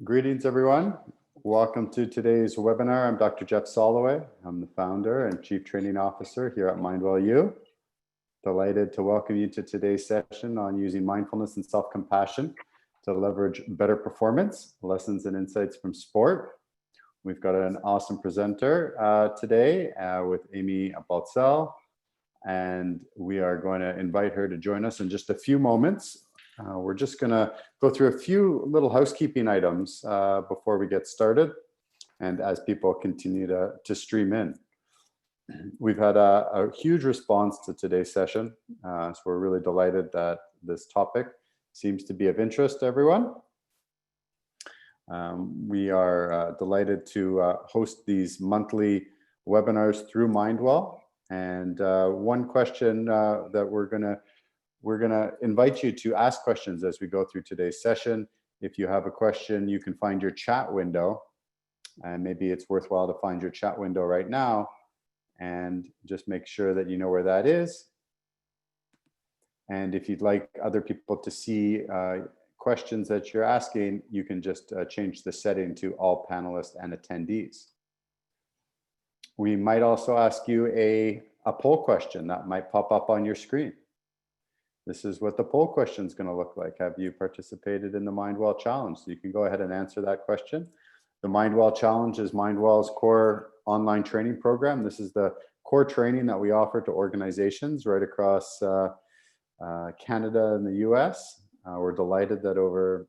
Greetings, everyone. Welcome to today's webinar. I'm Dr. Jeff Soloway. I'm the founder and Chief Training Officer here at MindWell-U. Delighted to welcome you to today's session on using mindfulness and self-compassion to leverage better performance, lessons and insights from sport. We've got an awesome presenter today with Amy Baltzell, and we are going to invite her to join us in just a few moments. We're just going to go through a few little housekeeping items before we get started, and as people continue to stream in. We've had a huge response to today's session, so we're really delighted that this topic seems to be of interest to everyone. We are delighted to host these monthly webinars through MindWell, and one question that we're going to invite you to ask questions as we go through today's session. If you have a question, you can find your chat window, and maybe it's worthwhile to find your chat window right now and just make sure that you know where that is. And if you'd like other people to see questions that you're asking, you can just change the setting to all panelists and attendees. We might also ask you a poll question that might pop up on your screen. This is what the poll question is going to look like. Have you participated in the MindWell Challenge? So you can go ahead and answer that question. The MindWell Challenge is MindWell's core online training program. This is the core training that we offer to organizations right across Canada and the US. We're delighted that over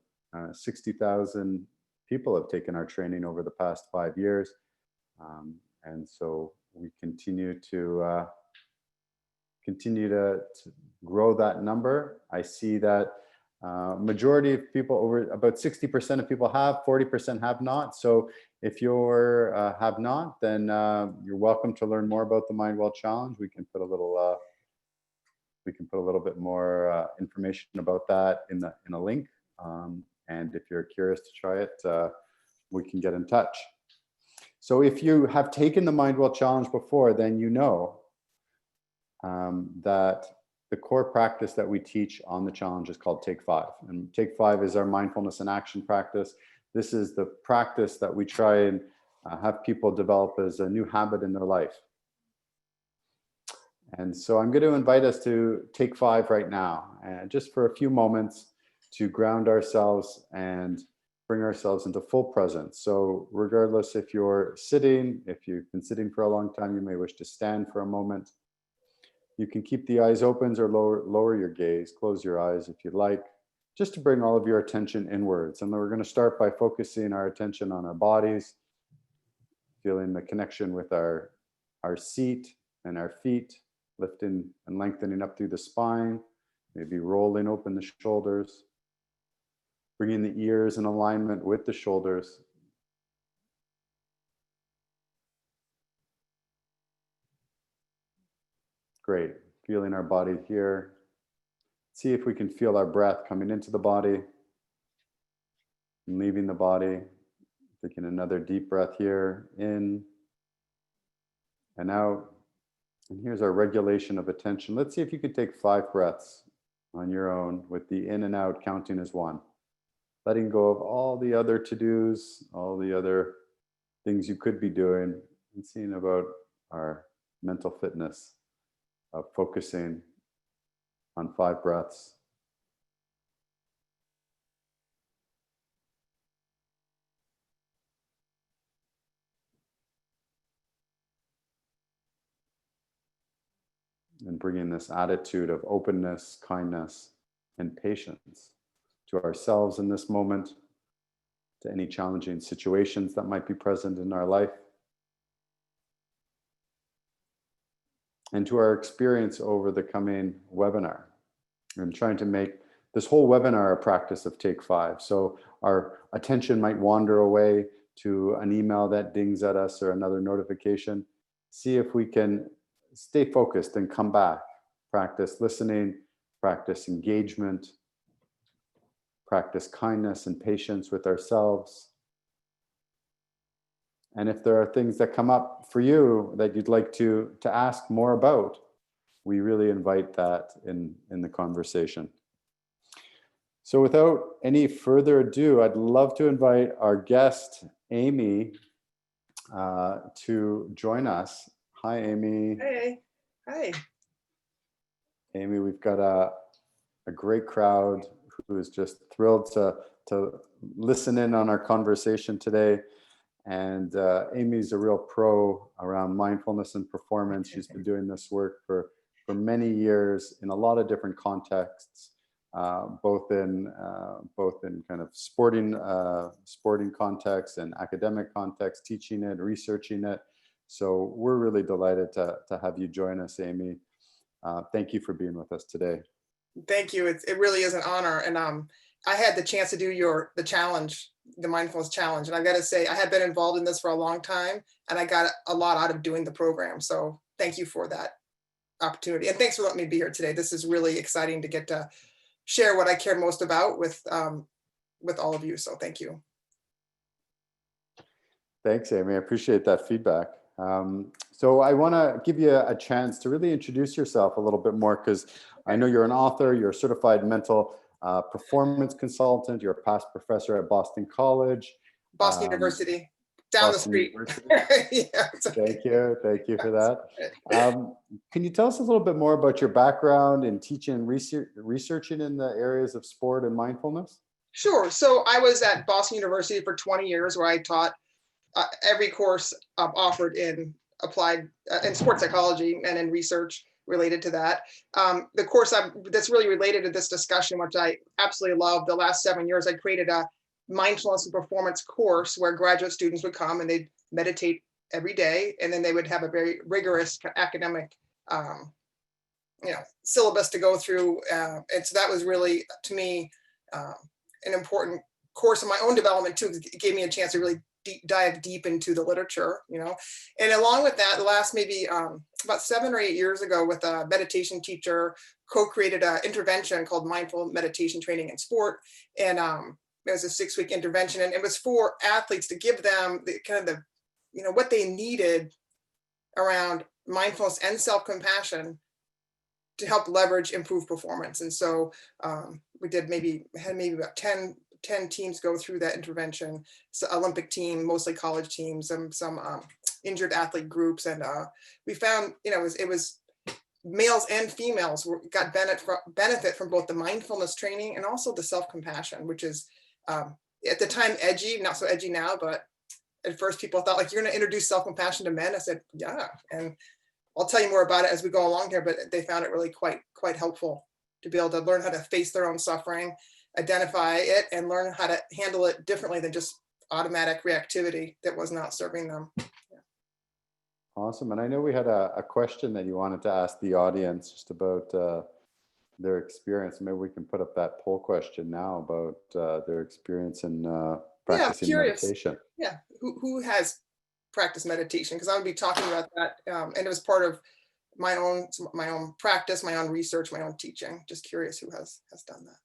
60,000 people have taken our training over the past 5 years. And so we continue to grow that number. I see that majority of people, over about 60% of people have, 40% have not. So if you're have not, then you're welcome to learn more about the MindWell Challenge. We can put a little bit more information about that in a link. And if you're curious to try it, we can get in touch. So if you have taken the MindWell Challenge before, then you know that the core practice that we teach on the challenge is called Take 5. And Take 5 is our mindfulness and action practice. This is the practice that we try and have people develop as a new habit in their life. And so I'm going to invite us to Take 5 right now, just for a few moments to ground ourselves and bring ourselves into full presence. So regardless if you're sitting, if you've been sitting for a long time, you may wish to stand for a moment. You can keep the eyes open or lower your gaze, close your eyes if you'd like, just to bring all of your attention inwards. And then we're going to start by focusing our attention on our bodies, feeling the connection with our seat and our feet, lifting and lengthening up through the spine, maybe rolling open the shoulders, bringing the ears in alignment with the shoulders. Great. Feeling our body here. See if we can feel our breath coming into the body and leaving the body. Taking another deep breath here, in and out. And here's our regulation of attention. Let's see if you can take 5 breaths on your own with the in and out counting as 1. Letting go of all the other to-dos, all the other things you could be doing, and seeing about our mental fitness of focusing on 5 breaths. And bringing this attitude of openness, kindness, and patience to ourselves in this moment, to any challenging situations that might be present in our life, and to our experience over the coming webinar. I'm trying to make this whole webinar a practice of Take 5. So our attention might wander away to an email that dings at us or another notification. See if we can stay focused and come back. Practice listening, practice engagement, practice kindness and patience with ourselves. And if there are things that come up for you that you'd like to ask more about, we really invite that in the conversation. So without any further ado, I'd love to invite our guest, Amy, to join us. Hi, Amy. Hey, hi. Amy, we've got a great crowd who is just thrilled to listen in on our conversation today. And Amy's a real pro around mindfulness and performance. She's been doing this work for many years in a lot of different contexts, both in kind of sporting context and academic context, teaching it, researching it. So we're really delighted to have you join us, Amy. Thank you for being with us today. Thank you. It really is an honor. And I had the chance to do the challenge, the mindfulness challenge. And I got to say, I had been involved in this for a long time, and I got a lot out of doing the program. So thank you for that opportunity. And thanks for letting me be here today. This is really exciting to get to share what I care most about with all of you. So thank you. Thanks, Amy. I appreciate that feedback. So I want to give you a chance to really introduce yourself a little bit more, because I know you're an author, you're a certified mental performance consultant, you're a past professor at Boston College. Boston University, down Boston the street. Yeah, okay. Thank you for that. Can you tell us a little bit more about your background in teaching and researching in the areas of sport and mindfulness? Sure. So I was at Boston University for 20 years, where I taught every course offered in applied in sports psychology and in research related to that. The course that's really related to this discussion, which I absolutely love, the last 7 years, I created a mindfulness and performance course where graduate students would come and they'd meditate every day, and then they would have a very rigorous academic syllabus to go through. And so that was really, to me, an important course in my own development too, because it gave me a chance to really dive deep into the literature, and along with that, the last maybe about 7 or 8 years ago, with a meditation teacher, co-created an intervention called Mindful Meditation Training in Sport. And it was a 6-week intervention, and it was for athletes to give them what they needed around mindfulness and self-compassion to help leverage improved performance. And so we had maybe about 10 teams go through that intervention. So Olympic team, mostly college teams, and some injured athlete groups. And we found, it was males and females got benefit from both the mindfulness training and also the self-compassion, which is at the time edgy, not so edgy now, but at first people thought, like, you're going to introduce self-compassion to men? I said, yeah. And I'll tell you more about it as we go along here, but they found it really quite helpful to be able to learn how to face their own suffering, identify it, and learn how to handle it differently than just automatic reactivity that was not serving them. Yeah. Awesome. And I know we had a question that you wanted to ask the audience just about their experience. Maybe we can put up that poll question now about their experience in practicing meditation. Yeah, who has practiced meditation? Because I would be talking about that, and it was part of my own practice, my own research, my own teaching. Just curious who has done that.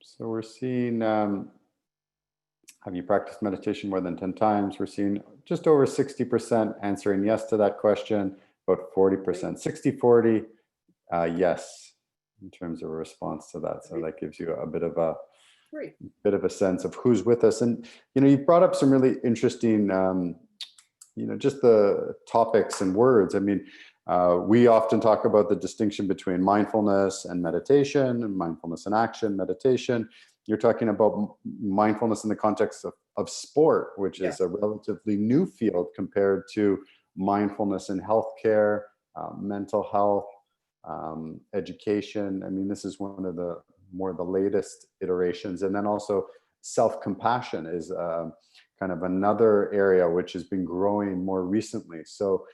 So we're seeing, have you practiced meditation more than 10 times? We're seeing just over 60% answering yes to that question, about 40%, 60-40 yes, in terms of a response to that. So that gives you a bit of a sense of who's with us. And, you brought up some really interesting, just the topics and words. I mean, we often talk about the distinction between mindfulness and meditation, and mindfulness and action, meditation. You're talking about mindfulness in the context of sport, which is a relatively new field compared to mindfulness in healthcare, mental health, education. I mean, this is one of the latest iterations. And then also self-compassion is kind of another area which has been growing more recently. So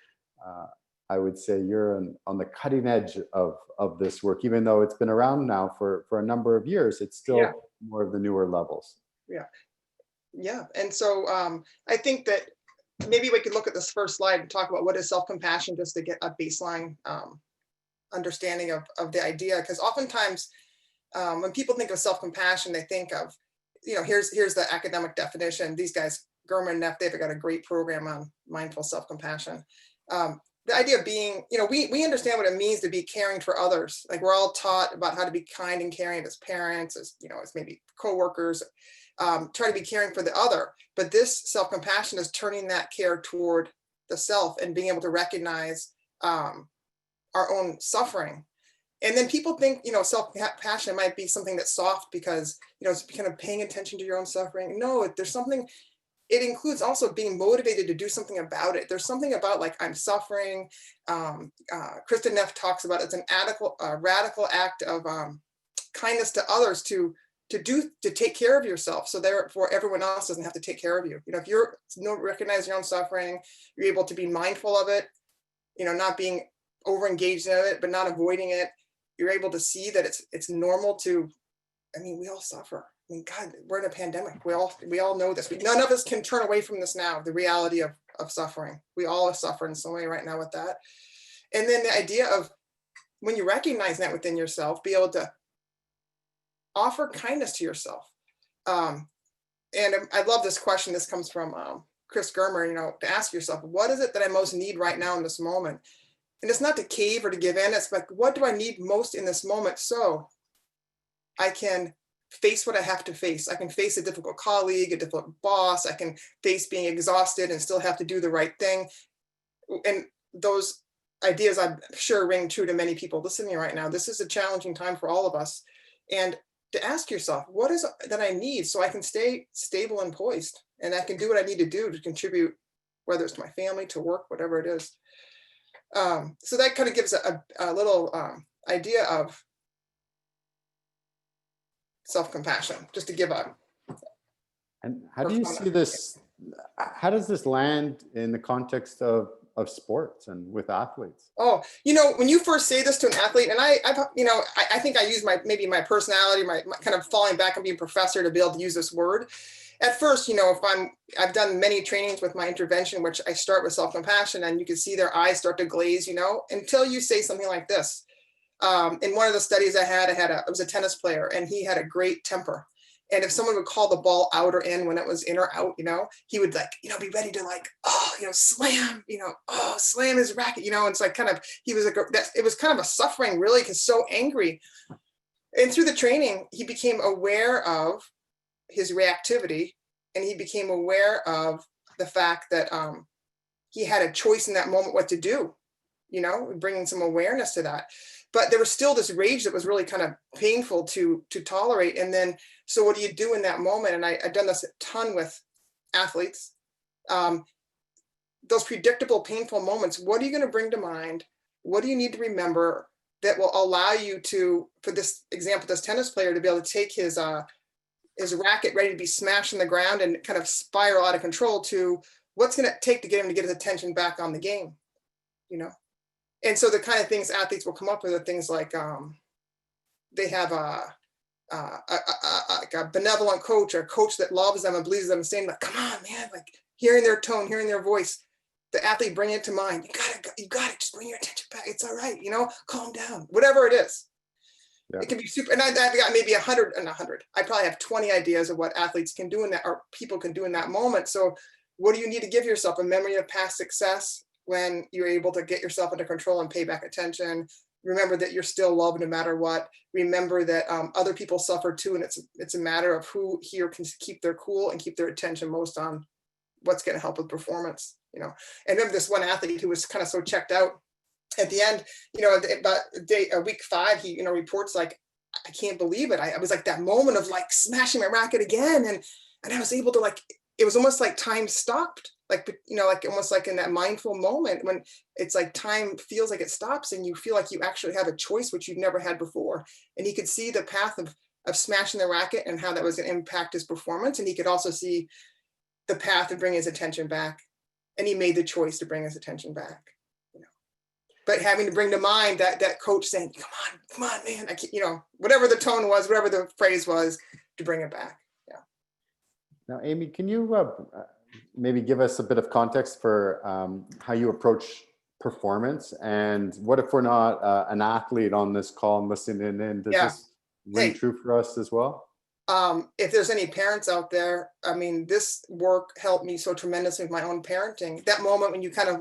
I would say you're on the cutting edge of this work, even though it's been around now for a number of years. It's still more of the newer levels. Yeah. And so I think that maybe we could look at this first slide and talk about what is self-compassion, just to get a baseline understanding of the idea. Because oftentimes when people think of self-compassion, they think of, here's the academic definition. These guys, Gurman and Neff, they've got a great program on mindful self-compassion. the idea of being, we understand what it means to be caring for others. Like we're all taught about how to be kind and caring as parents, as as maybe coworkers, try to be caring for the other. But this self-compassion is turning that care toward the self and being able to recognize our own suffering. And then people think, self-compassion might be something that's soft because, it's kind of paying attention to your own suffering. No, there's something, it includes also being motivated to do something about it. Take something about like, I'm suffering. Kristen Neff talks about it's an radical act of kindness to others to take care of yourself. So therefore everyone else doesn't have to take care of you. If you're recognize your own suffering, you're able to be mindful of it, not being over engaged in it, but not avoiding it. You're able to see that it's normal to, we all suffer. God, we're in a pandemic. We all know this. None of us can turn away from this now, the reality of suffering. We all suffer in some way right now with that. And then the idea of when you recognize that within yourself, be able to offer kindness to yourself. And I love this question. This comes from Chris Germer, to ask yourself, what is it that I most need right now in this moment? And it's not to cave or to give in. It's like, what do I need most in this moment so I can face what I have to face? I can face a difficult colleague, a difficult boss. I can face being exhausted and still have to do the right thing. And those ideas, I'm sure, ring true to many people listening right now. This is a challenging time for all of us. And to ask yourself, what is it that I need so I can stay stable and poised? And I can do what I need to do to contribute, whether it's to my family, to work, whatever it is. So that kind of gives a little idea of self-compassion, just to give up. And how do you see this? How does this land in the context of sports and with athletes? Oh, when you first say this to an athlete, and I think I use maybe my personality, my kind of falling back and being a professor to be able to use this word. At first, if I've done many trainings with my intervention, which I start with self-compassion, and you can see their eyes start to glaze, until you say something like this. In one of the studies it was a tennis player, and he had a great temper. And if someone would call the ball out or in when it was in or out, he would be ready to slam, slam his racket, it's like kind of, it was kind of a suffering really, because so angry. And through the training, he became aware of his reactivity, and he became aware of the fact that he had a choice in that moment what to do, bringing some awareness to that. But there was still this rage that was really kind of painful to tolerate. And then, so what do you do in that moment? And I've done this a ton with athletes. Those predictable, painful moments, what are you going to bring to mind? What do you need to remember that will allow you to, for this example, this tennis player, to be able to take his racket ready to be smashed on the ground and kind of spiral out of control, to what's going to take to get him to get his attention back on the game, And so the kind of things athletes will come up with are things like they have a benevolent coach, or a coach that loves them and believes them, and saying, like, come on, man, like hearing their tone, hearing their voice, the athlete bring it to mind. You got it, just bring your attention back. It's all right, calm down, whatever it is. Yeah. It can be super, and I've got maybe 100. I probably have 20 ideas of what athletes can do in that, or people can do in that moment. So what do you need to give yourself? A memory of past success, when you're able to get yourself under control and pay back attention. Remember that you're still loved no matter what. Remember that other people suffer too, and it's a matter of who here can keep their cool and keep their attention most on what's going to help with performance. And remember this one athlete who was kind of so checked out at the end, about week 5, he reports like, I can't believe it. I was like that moment of like smashing my racket again, and I was able to it was almost like time stopped, almost like in that mindful moment when it's like time feels like it stops, and you feel like you actually have a choice, which you've never had before. And he could see the path of smashing the racket and how that was going to impact his performance. And he could also see the path of bringing his attention back. And he made the choice to bring his attention back. But having to bring to mind that coach saying, come on, man, whatever the tone was, whatever the phrase was, to bring it back. Yeah. Now, Amy, can you maybe give us a bit of context for how you approach performance? And what if we're not an athlete on this call and listening in? Does this ring true for us as well? If there's any parents out there, this work helped me so tremendously with my own parenting. That moment when you kind of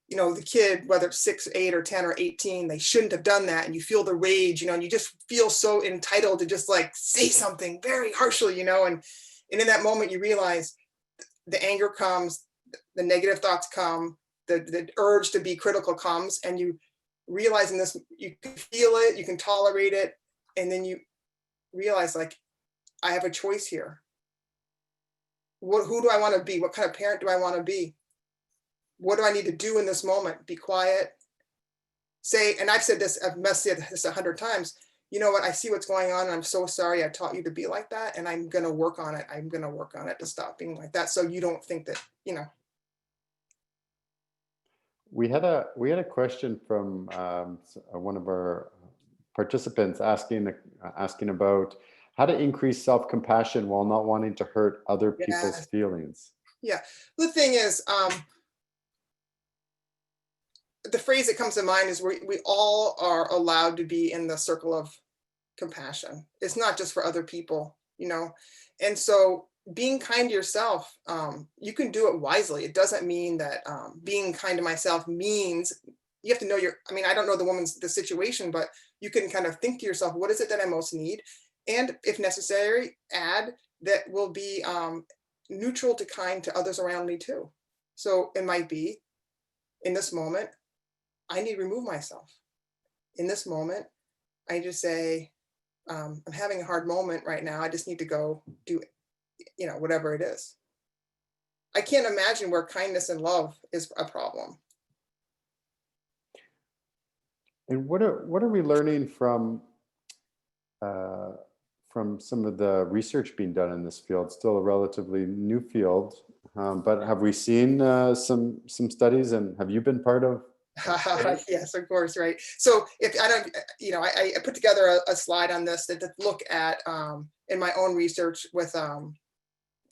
the kid, whether it's 6, 8, or 10 or 18, they shouldn't have done that. And you feel the rage, and you just feel so entitled to just like say something very harshly, and in that moment you realize the anger comes, the negative thoughts come, the urge to be critical comes, and you realize in this, you can feel it, you can tolerate it. And then you realize, like, I have a choice here. Who do I want to be? What kind of parent do I want to be? What do I need to do in this moment? Be quiet. Say, and I've said this, I've said this 100 times, you know what, I see what's going on, and I'm so sorry I taught you to be like that, and I'm going to work on it. I'm going to work on it to stop being like that, so you don't think that, We had a question from one of our participants asking about how to increase self-compassion while not wanting to hurt other people's Yes. feelings. Yeah. The thing is, the phrase that comes to mind is we all are allowed to be in the circle of compassion. It's not just for other people, and so being kind to yourself, you can do it wisely. It doesn't mean that being kind to myself means you have to know I don't know the situation, but you can kind of think to yourself, what is it that I most need? And if necessary, add that will be neutral to kind to others around me too. So it might be, in this moment, I need to remove myself. In this moment, I just say, I'm having a hard moment right now. I just need to go do, whatever it is. I can't imagine where kindness and love is a problem. And what are we learning from some of the research being done in this field? Still a relatively new field, but have we seen some studies, and have you been part of? Yes, of course, right. So if I don't, I put together a slide on this to look at in my own research with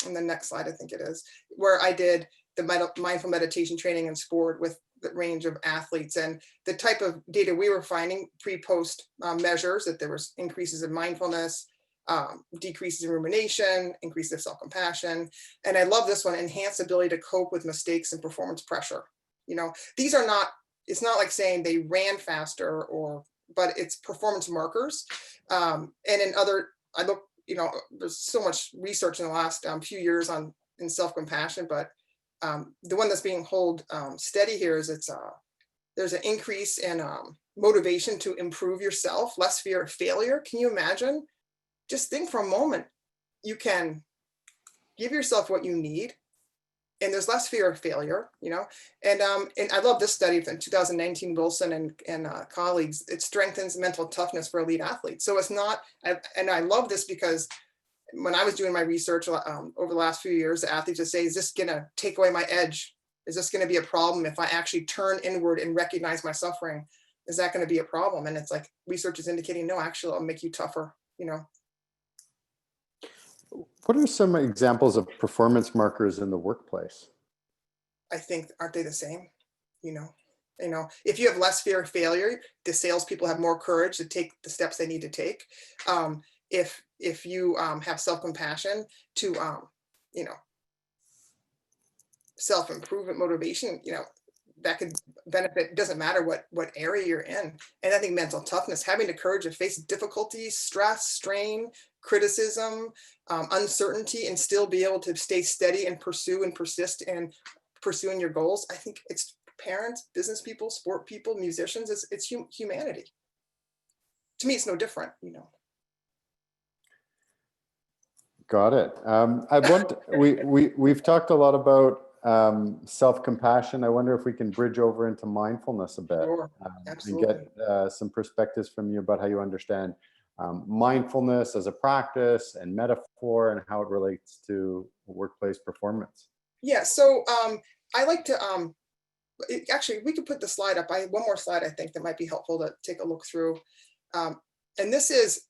in the next slide, I think it is, where I did the mindful meditation training in sport with the range of athletes, and the type of data we were finding pre-post measures that there was increases in mindfulness, decreases in rumination, increases of self-compassion. And I love this one, enhanced ability to cope with mistakes and performance pressure. These are not, it's not like saying they ran faster but it's performance markers. And in other, there's so much research in the last few years in self-compassion, but the one that's being held steady here is there's an increase in motivation to improve yourself, less fear of failure. Can you imagine? Just think for a moment, you can give yourself what you need, and there's less fear of failure, and I love this study from 2019, Wilson and colleagues. It strengthens mental toughness for elite athletes. So it's not, and I love this because when I was doing my research over the last few years, the athletes would say, is this gonna take away my edge? Is this gonna be a problem if I actually turn inward and recognize my suffering? Is that gonna be a problem? And it's like, research is indicating, no, actually it'll make you tougher, What are some examples of performance markers in the workplace? I think, aren't they the same? If you have less fear of failure, the salespeople have more courage to take the steps they need to take. If you have self-compassion to, self-improvement motivation, that could benefit, doesn't matter what area you're in. And I think mental toughness, having the courage to face difficulties, stress, strain, criticism, uncertainty, and still be able to stay steady and pursue and persist in pursuing your goals. I think it's parents, business people, sport people, musicians, it's humanity. To me, it's no different, Got it. We've talked a lot about self-compassion. I wonder if we can bridge over into mindfulness a bit. Sure, and get some perspectives from you about how you understand mindfulness as a practice and metaphor, and how it relates to workplace performance. Yeah, so I like to actually, we could put the slide up. One more slide I think that might be helpful to take a look through. And this is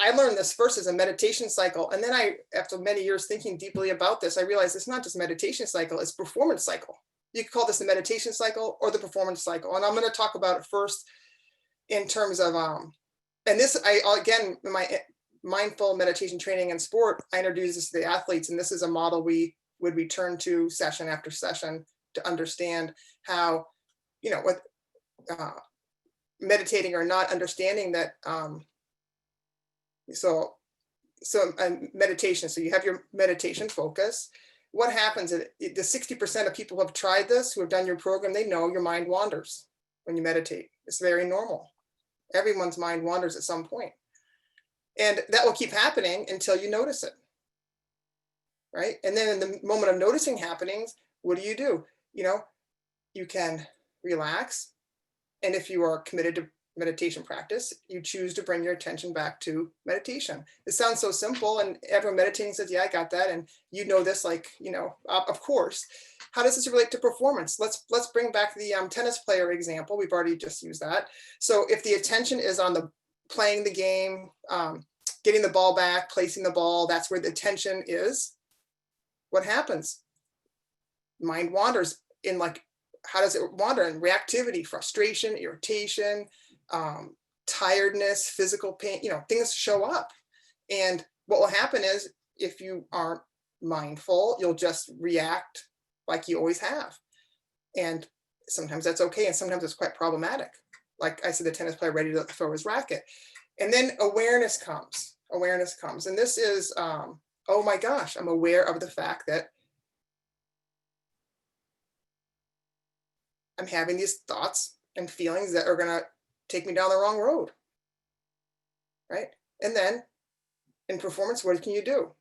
I learned this first as a meditation cycle, and then after many years thinking deeply about this, I realized it's not just meditation cycle, it's performance cycle. You could call this the meditation cycle or the performance cycle. And I'm going to talk about it first in terms of and this, again, in my mindful meditation training in sport, I introduced this to the athletes, and this is a model we would return to session after session to understand how, with meditating or not understanding that. So meditation. So you have your meditation focus. What happens? The 60% of people who have tried this, who have done your program, they know your mind wanders when you meditate. It's very normal. Everyone's mind wanders at some point. And that will keep happening until you notice it. Right? And then in the moment of noticing happenings, what do? You can relax. And if you are committed to meditation practice, you choose to bring your attention back to meditation. It sounds so simple, and everyone meditating says, yeah, I got that. And this, of course. How does this relate to performance? Let's bring back the tennis player example. We've already just used that. So if the attention is on the playing the game, getting the ball back, placing the ball, that's where the attention is. What happens? Mind wanders in how does it wander? In reactivity, frustration, irritation, tiredness, physical pain, things show up. And what will happen is, if you aren't mindful, you'll just react like you always have. And sometimes that's okay. And sometimes it's quite problematic. Like I said, the tennis player ready to throw his racket. And then awareness comes. And this is, oh my gosh, I'm aware of the fact that I'm having these thoughts and feelings that are going to take me down the wrong road. Right? And then in performance, what can you do?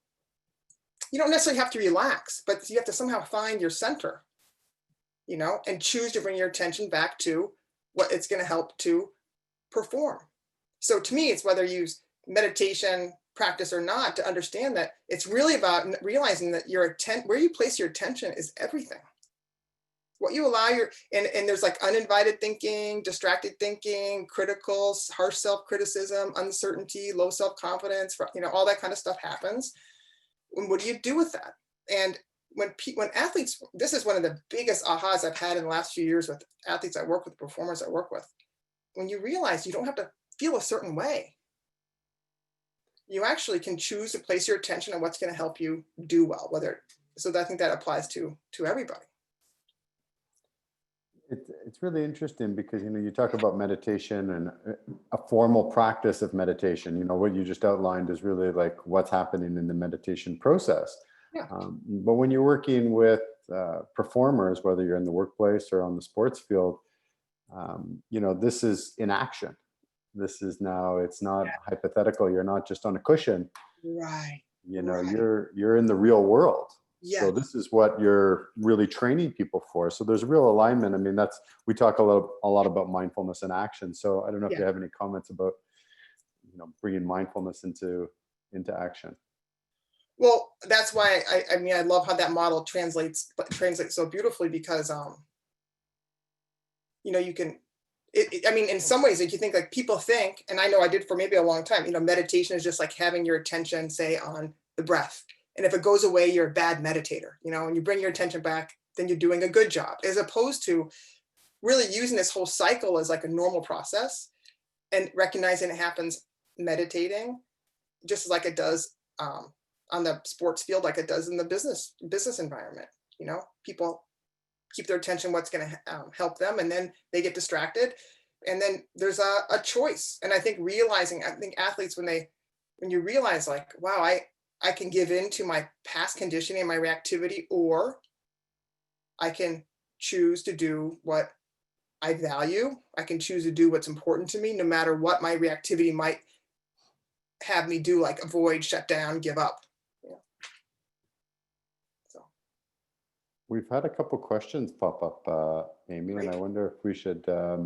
You don't necessarily have to relax, but you have to somehow find your center, and choose to bring your attention back to what it's going to help to perform. So to me, it's whether you use meditation practice or not, to understand that it's really about realizing that where you place your attention is everything. What you allow and there's uninvited thinking, distracted thinking, critical, harsh self-criticism, uncertainty, low self-confidence, all that kind of stuff happens. And what do you do with that? And when athletes, this is one of the biggest ahas I've had in the last few years with athletes I work with, performers I work with. When you realize you don't have to feel a certain way, you actually can choose to place your attention on what's going to help you do well. So I think that applies to everybody. It's really interesting because, you talk about meditation and a formal practice of meditation. What you just outlined is really what's happening in the meditation process. Yeah. But when you're working with performers, whether you're in the workplace or on the sports field, this is in action. It's not hypothetical. You're not just on a cushion. Right. You're in the real world. Yes. So this is what you're really training people for. So there's a real alignment. I mean, we talk a lot about mindfulness and action. So I don't know if you have any comments about, bringing mindfulness into action. Well, that's why I love how that model translates so beautifully, because, you can, in some ways, if you think people think, and I know I did for maybe a long time, meditation is just having your attention, say, on the breath. And if it goes away, you're a bad meditator, and you bring your attention back, then you're doing a good job, as opposed to really using this whole cycle as a normal process and recognizing it happens meditating, just like it does on the sports field, like it does in the business environment. People keep their attention, what's going to help them, and then they get distracted. And then there's a choice. And I think athletes, when you realize wow, I can give in to my past conditioning and my reactivity, or I can choose to do what I value. I can choose to do what's important to me, no matter what my reactivity might have me do, avoid, shut down, give up. So we've had a couple questions pop up, Amy, and I wonder if we should. I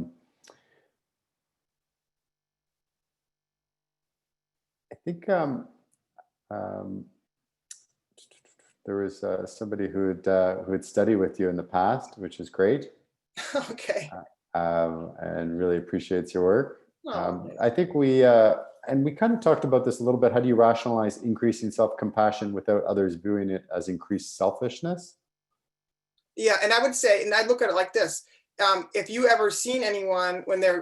think. There was somebody who had studied with you in the past, which is great. Okay. And really appreciates your work. Oh, I think we kind of talked about this a little bit. How do you rationalize increasing self-compassion without others viewing it as increased selfishness? Yeah, and I would say, and I look at it like this: if you ever seen anyone when they're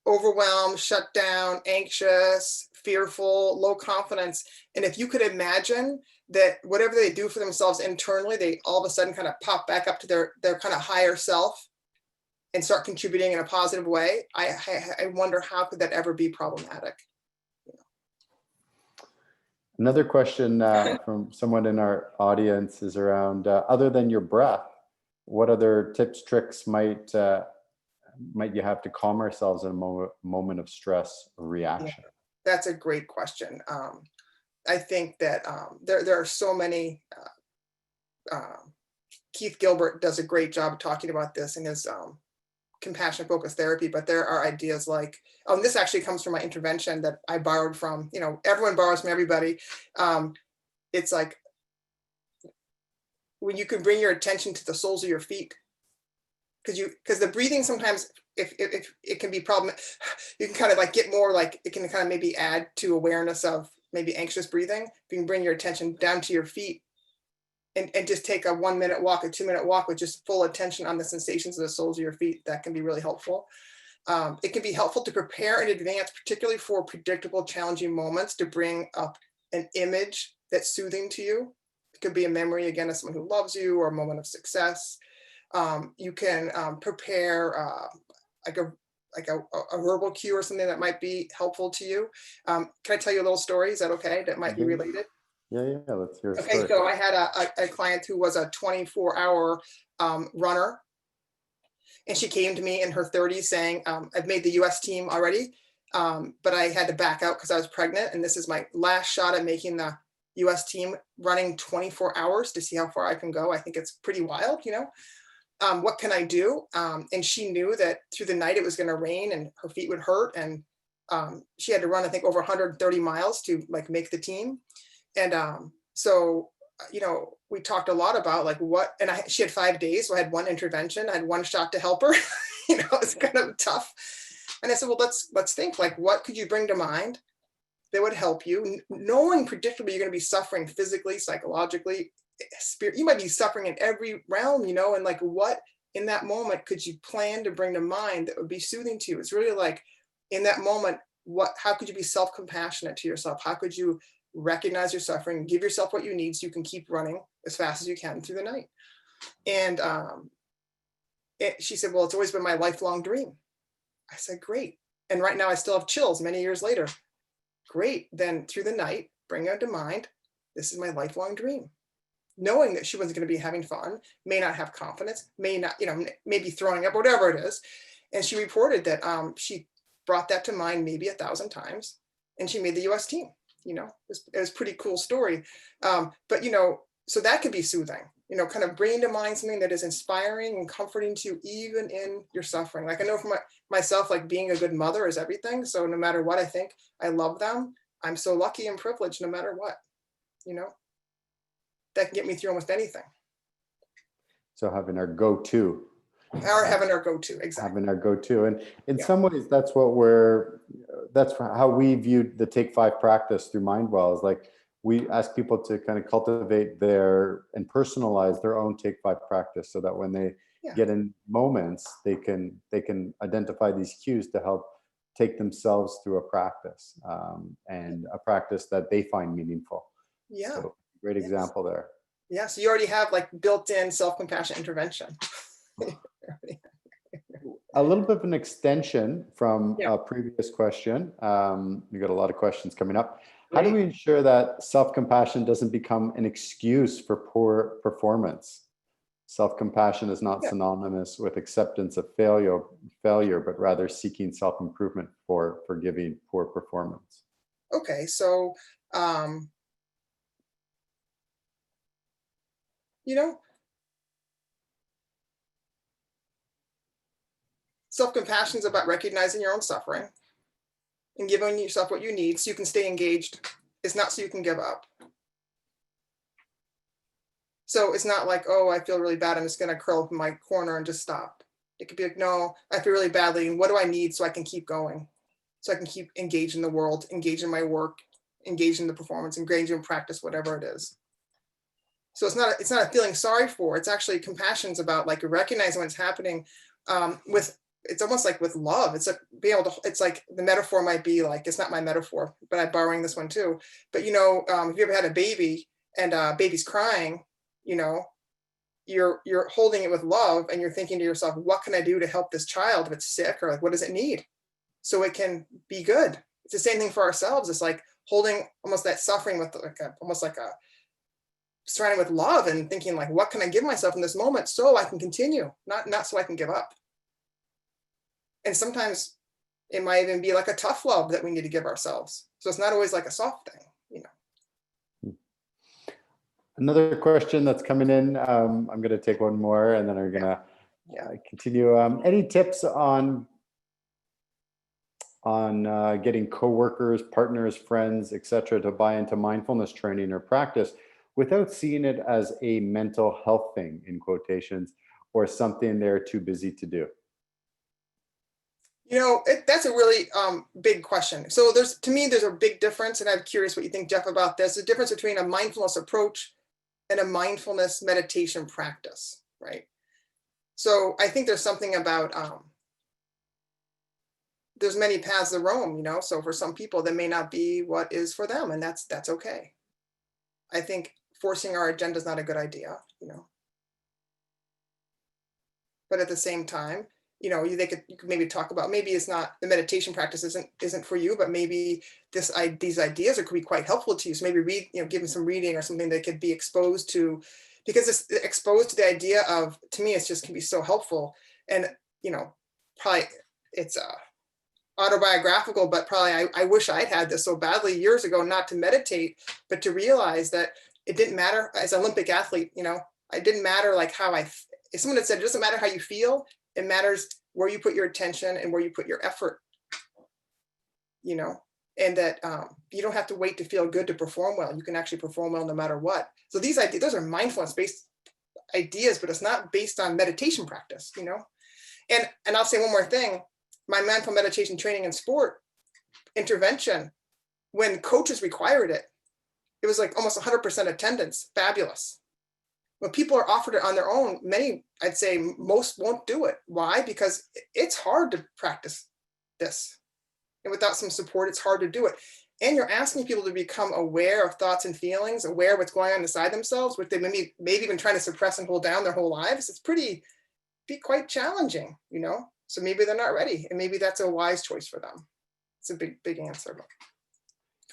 overwhelmed, shut down, anxious, fearful, low confidence, and if you could imagine that whatever they do for themselves internally, they all of a sudden kind of pop back up to their kind of higher self and start contributing in a positive way. I wonder how could that ever be problematic? Another question from someone in our audience is around, other than your breath, what other tips, tricks might you have to calm ourselves in a moment of stress or reaction? Yeah, that's a great question. I think that there are so many. Keith Gilbert does a great job of talking about this in his compassion focused therapy, but there are ideas like, and this actually comes from my intervention that I borrowed from, everyone borrows from everybody. It's like when you can bring your attention to the soles of your feet, because the breathing sometimes, if it can be problem, you can kind of like get more like, it can kind of maybe add to awareness of maybe anxious breathing. If you can bring your attention down to your feet and just take a 1 minute walk, a 2 minute walk with just full attention on the sensations of the soles of your feet, that can be really helpful. It can be helpful to prepare in advance, particularly for predictable, challenging moments, to bring up an image that's soothing to you. It could be a memory, again, of someone who loves you or a moment of success. You can prepare like a verbal cue or something that might be helpful to you. Can I tell you a little story? Is that okay? That might be related. Yeah, let's hear a Okay, story. so I had a client who was a 24-hour runner, and she came to me in her 30s saying, I've made the US team already, but I had to back out because I was pregnant, and this is my last shot at making the US team, running 24 hours to see how far I can go. I think it's pretty wild, what can I do? And she knew that through the night it was going to rain and her feet would hurt, and she had to run, I think, over 130 miles to like make the team. And so, we talked a lot about like she had 5 days. So I had one intervention. I had one shot to help her. It's kind of tough. And I said, well, let's think, like, what could you bring to mind that would help you? Knowing predictably you're going to be suffering physically, psychologically, you might be suffering in every realm, and like, what in that moment could you plan to bring to mind that would be soothing to you? It's really like, in that moment, how could you be self-compassionate to yourself? How could you recognize your suffering, give yourself what you need so you can keep running as fast as you can through the night? And she said, well, it's always been my lifelong dream. I said, great. And right now I still have chills many years later. Great. Then through the night, bring it to mind, this is my lifelong dream. Knowing that she wasn't going to be having fun, may not have confidence, may not, maybe throwing up, whatever it is. And she reported that she brought that to mind maybe 1,000 times, and she made the US team. It was a pretty cool story. But, so that could be soothing, kind of bringing to mind something that is inspiring and comforting to you, even in your suffering. Like, I know for myself, like, being a good mother is everything. So no matter what, I think I love them. I'm so lucky and privileged no matter what, that can get me through almost anything. So having our go-to. Or having our go-to, exactly. Having our go-to. And in some ways, that's how we viewed the Take 5 practice through MindWell, is like, we ask people to kind of cultivate and personalize their own Take 5 practice, so that when they get in moments, they can identify these cues to help take themselves through a practice, and a practice that they find meaningful. Yeah. So, great example there. Yeah. So you already have like built-in self-compassion intervention. A little bit of an extension from a previous question. We got a lot of questions coming up. How do we ensure that self-compassion doesn't become an excuse for poor performance? Self-compassion is not synonymous with acceptance of failure, but rather seeking self-improvement for forgiving poor performance. Okay, so self-compassion is about recognizing your own suffering and giving yourself what you need so you can stay engaged. It's not so you can give up. So it's not like, oh, I feel really bad, I'm just going to curl up in my corner and just stop. It could be like, no, I feel really badly, and what do I need so I can keep going? So I can keep engaged in the world, engaged in my work, engaged in the performance, engaged in practice, whatever it is. So it's not a feeling sorry for. It's actually compassion's about like recognizing what's happening it's almost like with love. It's it's like the metaphor might be like, it's not my metaphor, but I'm borrowing this one too. But have you ever had a baby and baby's crying, you know, you're holding it with love, and you're thinking to yourself, what can I do to help this child if it's sick, or like, what does it need so it can be good? It's the same thing for ourselves. It's like holding almost that suffering with like almost like a surrounded with love, and thinking like, what can I give myself in this moment so I can continue, not so I can give up. And sometimes it might even be like a tough love that we need to give ourselves. So it's not always like a soft thing, you know. Another question that's coming in. I'm going to take one more, and then I'm going to continue. Any tips on getting coworkers, partners, friends, etc., to buy into mindfulness training or practice without seeing it as a mental health thing, in quotations, or something they're too busy to do? You know, that's a really big question. So to me, there's a big difference, and I'm curious what you think, Jeff, about this. The difference between a mindfulness approach and a mindfulness meditation practice, right? So I think there's something about there's many paths to Rome, you know. So for some people, that may not be what is for them, and that's okay. I think forcing our agenda is not a good idea, you know. But at the same time, you know, you could maybe talk about, maybe it's not, the meditation practice isn't for you, but maybe these ideas could be quite helpful to you. So maybe read, you know, give them some reading or something they could be exposed to, because it's exposed to the idea of, to me, it's just can be so helpful. And, you know, probably it's autobiographical, but probably I wish I'd had this so badly years ago, not to meditate, but to realize that it didn't matter as an Olympic athlete, you know, it didn't matter like how if someone had said, it doesn't matter how you feel, it matters where you put your attention and where you put your effort, you know, and that you don't have to wait to feel good to perform well. You can actually perform well no matter what. So these ideas, those are mindfulness-based ideas, but it's not based on meditation practice, you know. And I'll say one more thing. My mindful meditation training in sport intervention, when coaches required it, it was like almost 100% attendance. Fabulous. When people are offered it on their own, many, I'd say most won't do it. Why? Because it's hard to practice this. And without some support, it's hard to do it. And you're asking people to become aware of thoughts and feelings, aware of what's going on inside themselves, which they maybe been trying to suppress and hold down their whole lives. It's be quite challenging, you know? So maybe they're not ready, and maybe that's a wise choice for them. It's a big answer.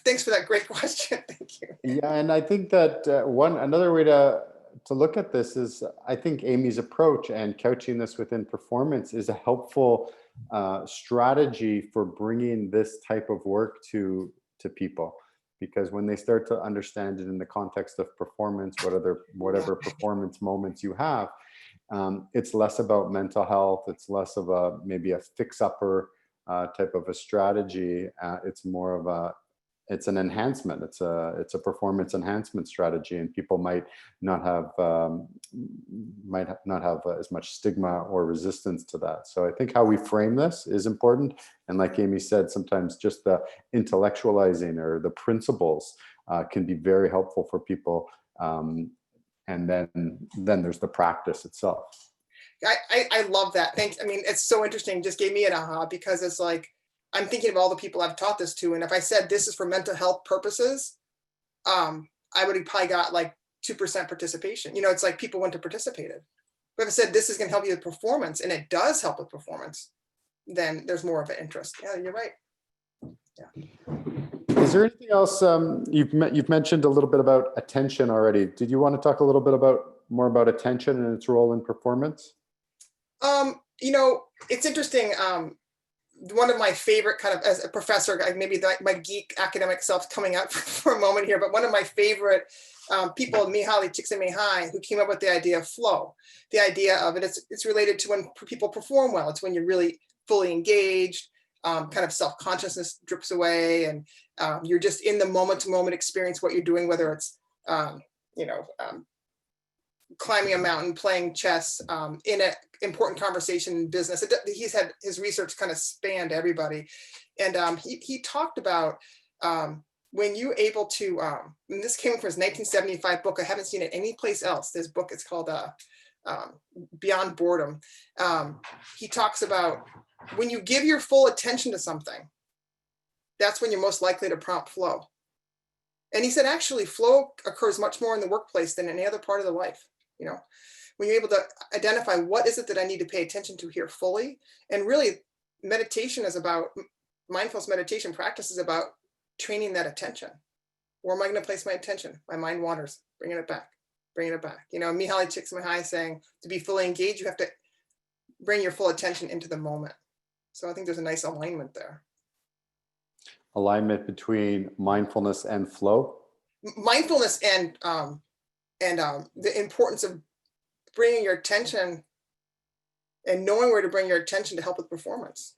Thanks for that great question. Thank you. Yeah, and I think that another way to look at this is, I think Amy's approach and couching this within performance is a helpful strategy for bringing this type of work to people, because when they start to understand it in the context of performance, whatever performance moments you have, it's less about mental health. It's less of maybe a fix-upper type of a strategy. It's more of it's an enhancement. It's a performance enhancement strategy, and people might not have as much stigma or resistance to that. So I think how we frame this is important. And like Amy said, sometimes just the intellectualizing or the principles can be very helpful for people. And then there's the practice itself. I love that. Thanks. I mean, it's so interesting. Just gave me an aha, because it's like, I'm thinking of all the people I've taught this to. And if I said this is for mental health purposes, I would have probably got like 2% participation. You know, it's like people wouldn't have participated. But if I said this is going to help you with performance, and it does help with performance, then there's more of an interest. Yeah, you're right. Yeah. Is there anything else? You've mentioned a little bit about attention already. Did you want to talk a little bit more about attention and its role in performance? You know, it's interesting. One of my favorite, kind of as a professor, maybe my geek academic self coming out for a moment here, but one of my favorite people, Mihaly Csikszentmihalyi, who came up with the idea of flow. The idea of it, it's related to when people perform well. It's when you're really fully engaged, kind of self-consciousness drips away, and you're just in the moment-to-moment experience what you're doing, whether it's you know, climbing a mountain, playing chess, in an important conversation in business. He's had his research kind of spanned everybody. And he talked about when you're able to, and this came from his 1975 book, I haven't seen it any place else. This book, it's called Beyond Boredom. He talks about when you give your full attention to something, that's when you're most likely to prompt flow. And he said, actually, flow occurs much more in the workplace than any other part of the life. You know, when you're able to identify what is it that I need to pay attention to here fully. And really, meditation is about, mindfulness meditation practice is about training that attention. Where am I going to place my attention? My mind wanders, bringing it back, bringing it back. You know, Mihaly Csikszentmihalyi saying, to be fully engaged, you have to bring your full attention into the moment. So I think there's a nice alignment there. Alignment between mindfulness and flow. Mindfulness and the importance of bringing your attention and knowing where to bring your attention to help with performance,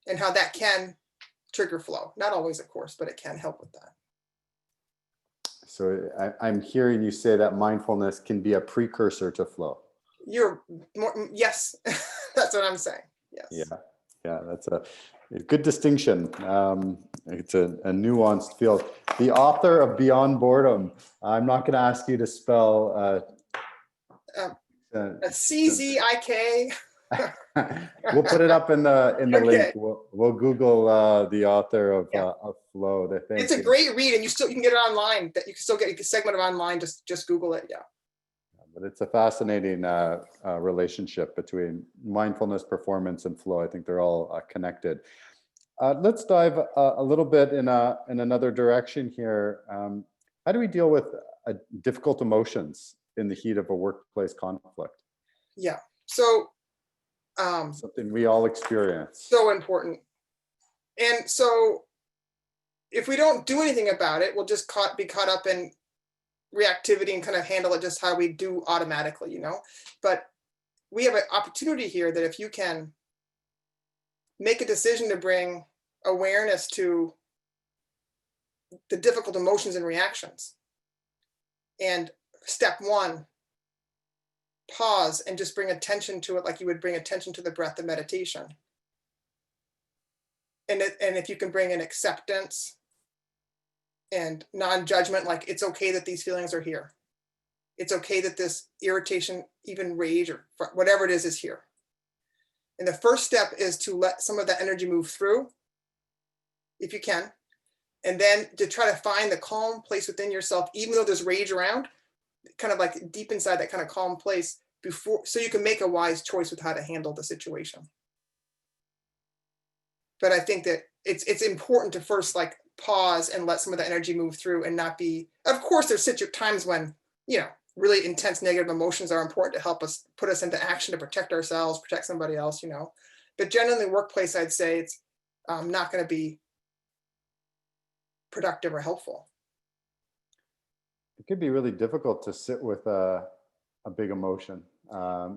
and how that can trigger flow. Not always, of course, but it can help with that. So I'm hearing you say that mindfulness can be a precursor to flow. Yes, that's what I'm saying. Yes. Yeah, that's a good distinction. It's a nuanced field. The author of Beyond Boredom. I'm not going to ask you to spell. CZIK. We'll put it up in the Okay. link. We'll Google the author of Flow. It's a great read, and you can get it online. That you can still get a segment of online. Just Google it. Yeah. But it's a fascinating relationship between mindfulness, performance, and flow. I think they're all connected. Let's dive a little bit in another direction here. How do we deal with difficult emotions in the heat of a workplace conflict? Yeah. So something we all experience. So important. And so if we don't do anything about it, we'll just be caught up in reactivity and kind of handle it just how we do automatically, you know. But we have an opportunity here that if you can make a decision to bring awareness to the difficult emotions and reactions. And step one, pause and just bring attention to it like you would bring attention to the breath of meditation. And if you can bring an acceptance and non-judgment, like it's okay that these feelings are here. It's okay that this irritation, even rage or whatever it is here. And the first step is to let some of that energy move through, if you can. And then to try to find the calm place within yourself, even though there's rage around, kind of like deep inside that kind of calm place before, so you can make a wise choice with how to handle the situation. But I think that it's important to first like pause and let some of the energy move through and not be, of course, there's times when, you know, really intense negative emotions are important to help us put us into action to protect ourselves, protect somebody else, you know. But generally in the workplace, I'd say it's not going to be productive or helpful. It could be really difficult to sit with a big emotion,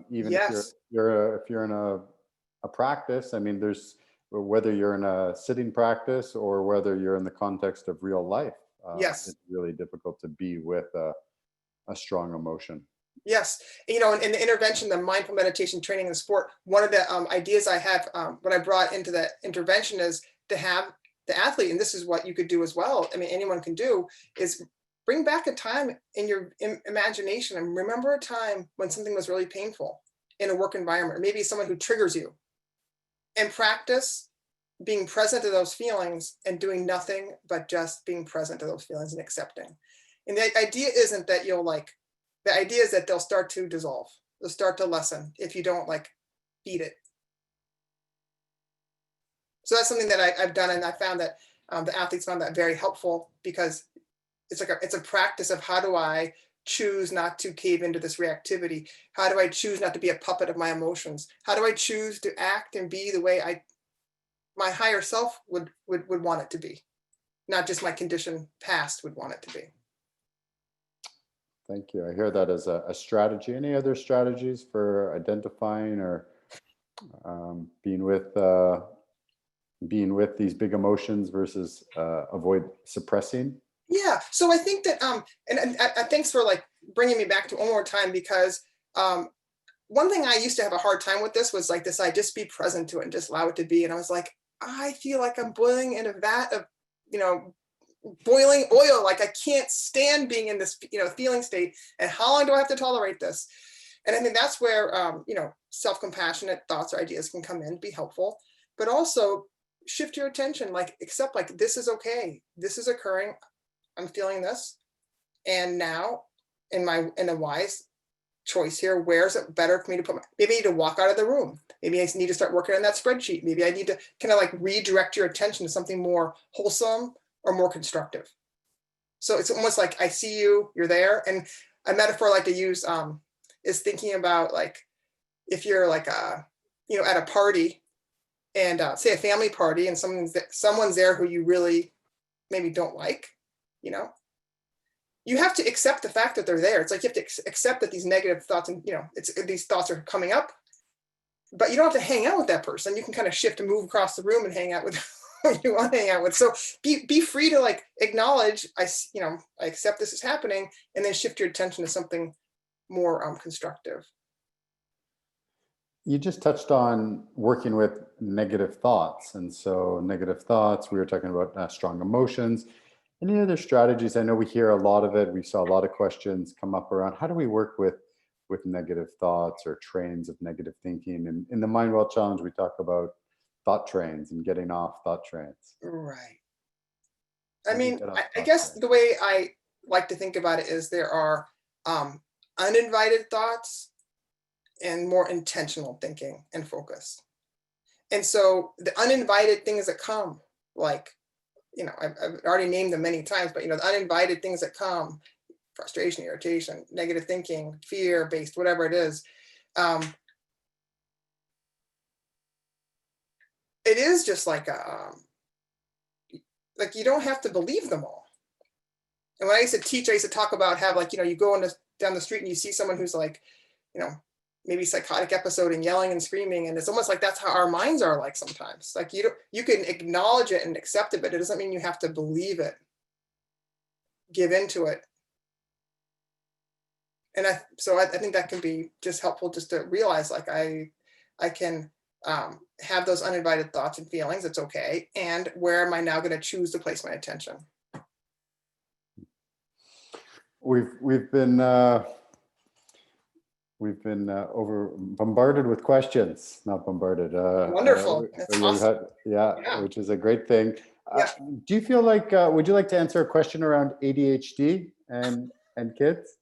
even if you're in a practice. I mean, there's whether you're in a sitting practice or whether you're in the context of real life. Yes, it's really difficult to be with a strong emotion. Yes, you know, in the intervention, the mindful meditation training and sport, one of the ideas I have, what I brought into the intervention is to have the athlete, and this is what you could do as well. I mean, anyone can do, is bring back a time in your imagination and remember a time when something was really painful in a work environment, or maybe someone who triggers you, and practice being present to those feelings and doing nothing but just being present to those feelings and accepting. And the idea isn't that the idea is that they'll start to dissolve. They'll start to lessen if you don't like feed it. So that's something that I've done, and I found that the athletes found that very helpful, because it's a practice of how do I choose not to cave into this reactivity? How do I choose not to be a puppet of my emotions? How do I choose to act and be the way my higher self would want it to be, not just my conditioned past would want it to be. Thank you. I hear that as a strategy. Any other strategies for identifying or being with these big emotions versus avoid suppressing? Yeah. So I think that, and thanks for like bringing me back to one more time, because one thing I used to have a hard time with this was like this, I just be present to it and just allow it to be. And I was like, I feel like I'm boiling in a vat of, you know, boiling oil. Like I can't stand being in this, you know, feeling state. And how long do I have to tolerate this? And I think that's where, you know, self-compassionate thoughts or ideas can come in, be helpful, but also shift your attention, like accept, like, this is okay. This is occurring. I'm feeling this. And now in a wise choice here, where is it better for me to put maybe I need to walk out of the room. Maybe I need to start working on that spreadsheet. Maybe I need to kind of like redirect your attention to something more wholesome or more constructive. So it's almost like I see you, you're there. And a metaphor I like to use is thinking about like, if you're like at a party and say a family party and someone's there who you really maybe don't like, you have to accept the fact that they're there. It's like you have to accept that these negative thoughts and these thoughts are coming up, but you don't have to hang out with that person. You can kind of shift and move across the room and hang out with who you want to hang out with. So be free to like acknowledge I accept this is happening, and then shift your attention to something more constructive. You just touched on working with negative thoughts. And so negative thoughts, we were talking about strong emotions. Any other strategies? I know we hear a lot of it. We saw a lot of questions come up around how do we work with negative thoughts or trains of negative thinking. And in the MindWell Challenge, we talk about thought trains and getting off thought trains. Right. How I do you mean, get off I thought guess trains? the way I like to think about it is there are uninvited thoughts and more intentional thinking and focus. And so the uninvited things that come, like, I've already named them many times, but the uninvited things that come, frustration, irritation, negative thinking, fear-based, whatever it is, it is just like like you don't have to believe them all. And when I used to teach, I used to talk about how you go down the street and you see someone who's like, maybe psychotic episode and yelling and screaming. And it's almost like that's how our minds are like sometimes. Like you can acknowledge it and accept it, but it doesn't mean you have to believe it, give into it. And so I think that can be just helpful just to realize like I can have those uninvited thoughts and feelings. It's okay. And where am I now going to choose to place my attention? We've been bombarded with questions, not bombarded. Wonderful. That's awesome. Yeah, which is a great thing. Yeah. Do you feel like, would you like to answer a question around ADHD and kids?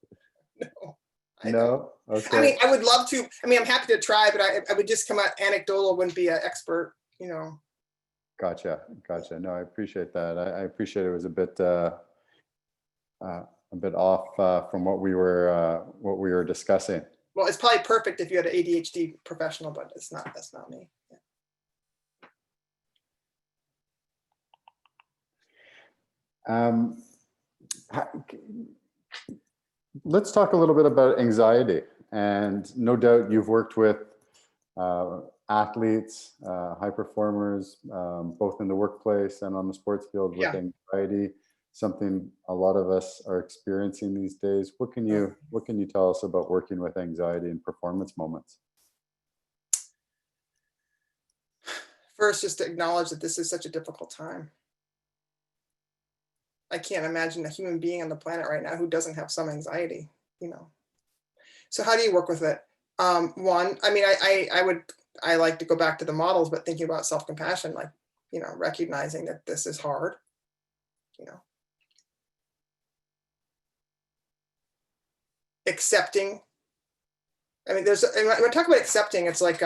No. No? Okay. I mean, I would love to. I mean, I'm happy to try, but I would just come out anecdotal, wouldn't be an expert, Gotcha. No, I appreciate that. I appreciate it was a bit off from what we were discussing. Well, it's probably perfect if you had an ADHD professional, but it's not. That's not me. Let's talk a little bit about anxiety. And no doubt you've worked with athletes, high performers, both in the workplace and on the sports field with anxiety, something a lot of us are experiencing these days. What can you tell us about working with anxiety in performance moments? First, just to acknowledge that this is such a difficult time. I can't imagine a human being on the planet right now who doesn't have some anxiety, So how do you work with it? One, I mean, I like to go back to the models, but thinking about self-compassion, like, recognizing that this is hard, accepting. I mean, when I talk about accepting, it's like,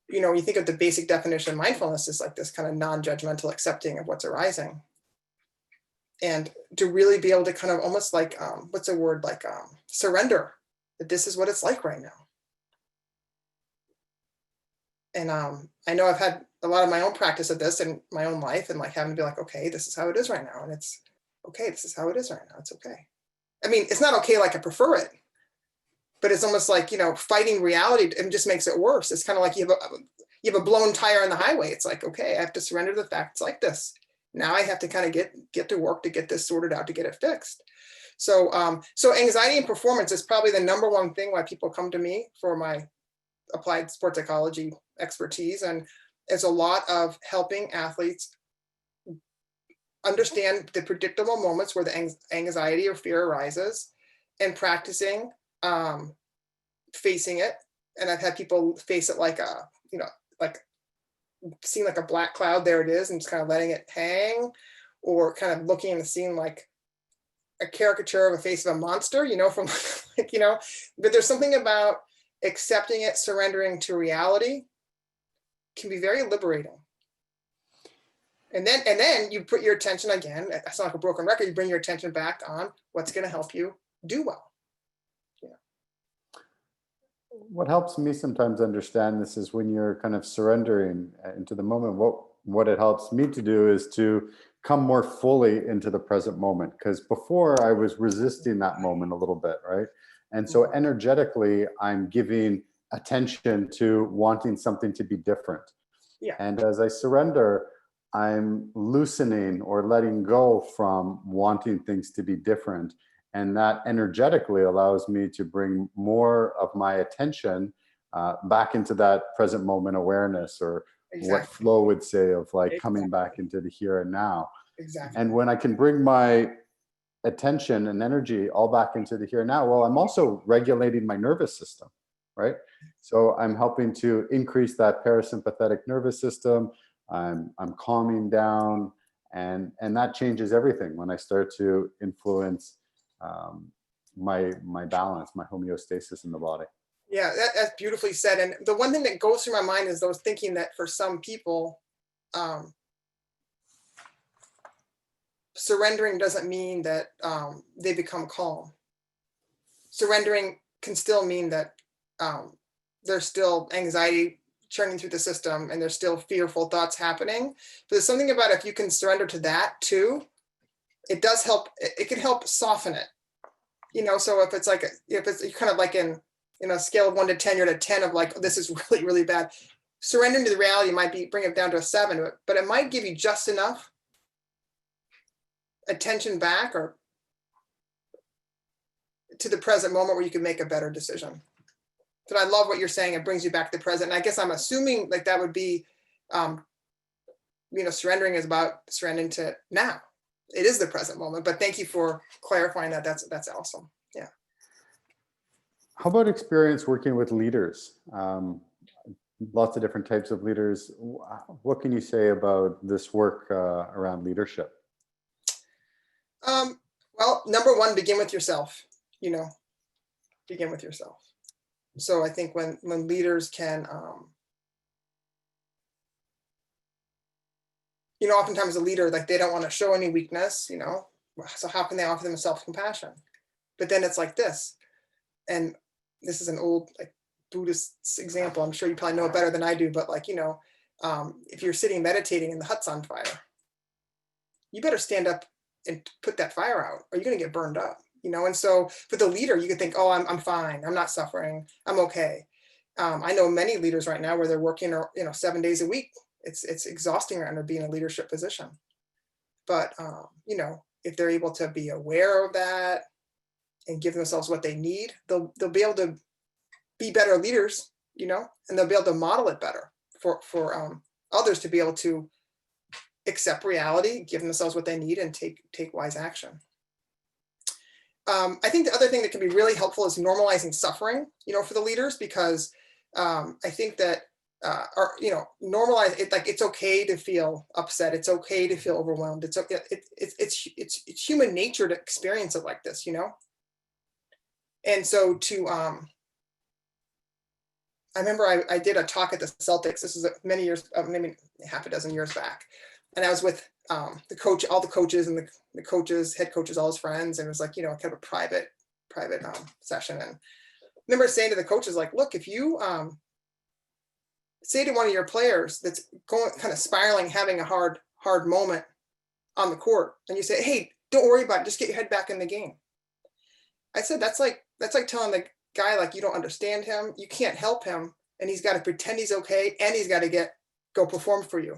you think of the basic definition of mindfulness is like this kind of non-judgmental accepting of what's arising. And to really be able to kind of almost like, what's a word, like surrender, that this is what it's like right now. And I know I've had a lot of my own practice of this in my own life, and like having to be like, okay, this is how it is right now. And it's okay, this is how it is right now. It's okay. I mean, it's not okay like I prefer it, but it's almost like, fighting reality and just makes it worse. It's kind of like you have a blown tire on the highway. It's like, okay, I have to surrender to the fact it's like this. Now I have to kind of get to work to get this sorted out, to get it fixed. So anxiety and performance is probably the number one thing why people come to me for my applied sports psychology expertise. And it's a lot of helping athletes understand the predictable moments where the anxiety or fear arises, and practicing facing it. And I've had people face it like like seeing like a black cloud, there it is, and just kind of letting it hang, or kind of looking at the scene like a caricature of a face of a monster, you know, from like, you know, but there's something about accepting it, surrendering to reality can be very liberating. And then you put your attention again, it's not like a broken record, you bring your attention back on what's going to help you do well. What helps me sometimes understand this is when you're kind of surrendering into the moment, what it helps me to do is to come more fully into the present moment. Because before I was resisting that moment a little bit, right? And so energetically, I'm giving attention to wanting something to be different. Yeah. And as I surrender, I'm loosening or letting go from wanting things to be different. And that energetically allows me to bring more of my attention back into that present moment awareness, or what Flo would say of like coming back into the here and now. Exactly. And when I can bring my attention and energy all back into the here and now, well, I'm also regulating my nervous system, right? So I'm helping to increase that parasympathetic nervous system. I'm calming down, and that changes everything when I start to influence my balance, my homeostasis in the body. Yeah, that's beautifully said. And the one thing that goes through my mind is those thinking that for some people, surrendering doesn't mean that they become calm. Surrendering can still mean that there's still anxiety churning through the system and there's still fearful thoughts happening. But there's something about if you can surrender to that too, it does help. It can help soften it. You know, so if it's kind of like in a scale of 1 to 10, you're at a 10 of like, this is really, really bad. Surrendering to the reality might bring it down to a 7, but it might give you just enough attention back or to the present moment where you can make a better decision. But I love what you're saying. It brings you back to the present. And I guess I'm assuming like that would be, surrendering is about surrendering to now. It is the present moment, but thank you for clarifying that. That's awesome. Yeah. How about experience working with leaders? Lots of different types of leaders. What can you say about this work around leadership? Well, number one, begin with yourself. Begin with yourself. So I think when leaders can, oftentimes a leader, like they don't want to show any weakness, so how can they offer them self-compassion? But then it's like this, and this is an old like Buddhist example. I'm sure you probably know it better than I do, but like, if you're sitting meditating and the hut's on fire, you better stand up and put that fire out or you're going to get burned up, And so for the leader, you could think, oh, I'm fine. I'm not suffering. I'm okay. I know many leaders right now where they're working, 7 days a week. It's exhausting right now to be in a leadership position. But, if they're able to be aware of that and give themselves what they need, they'll be able to be better leaders, and they'll be able to model it better for others to be able to accept reality, give themselves what they need, and take wise action. I think the other thing that can be really helpful is normalizing suffering, for the leaders, because I think that, normalize it. Like it's okay to feel upset. It's okay to feel overwhelmed. It's okay. It's human nature to experience it like this, And so I remember I did a talk at the Celtics. This is many years, maybe half a dozen years back. And I was with the coach, all the coaches and the coaches, head coaches, all his friends. And it was like, kind of a private session. And I remember saying to the coaches, like, look, if you say to one of your players that's going kind of spiraling, having a hard moment on the court, and you say, hey, don't worry about it, just get your head back in the game. I said, that's like telling the guy, like, you don't understand him, you can't help him, and he's got to pretend he's okay, and he's got to go perform for you.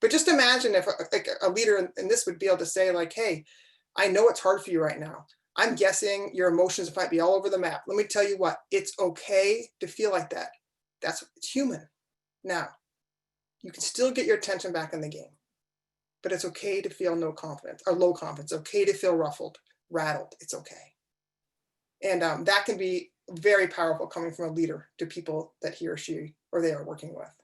But just imagine if a leader in this would be able to say, like, hey, I know it's hard for you right now. I'm guessing your emotions might be all over the map. Let me tell you what, it's okay to feel like that. It's human. Now, you can still get your attention back in the game, but it's okay to feel no confidence or low confidence. It's okay to feel ruffled, rattled. It's okay. And that can be very powerful coming from a leader to people that he or she or they are working with.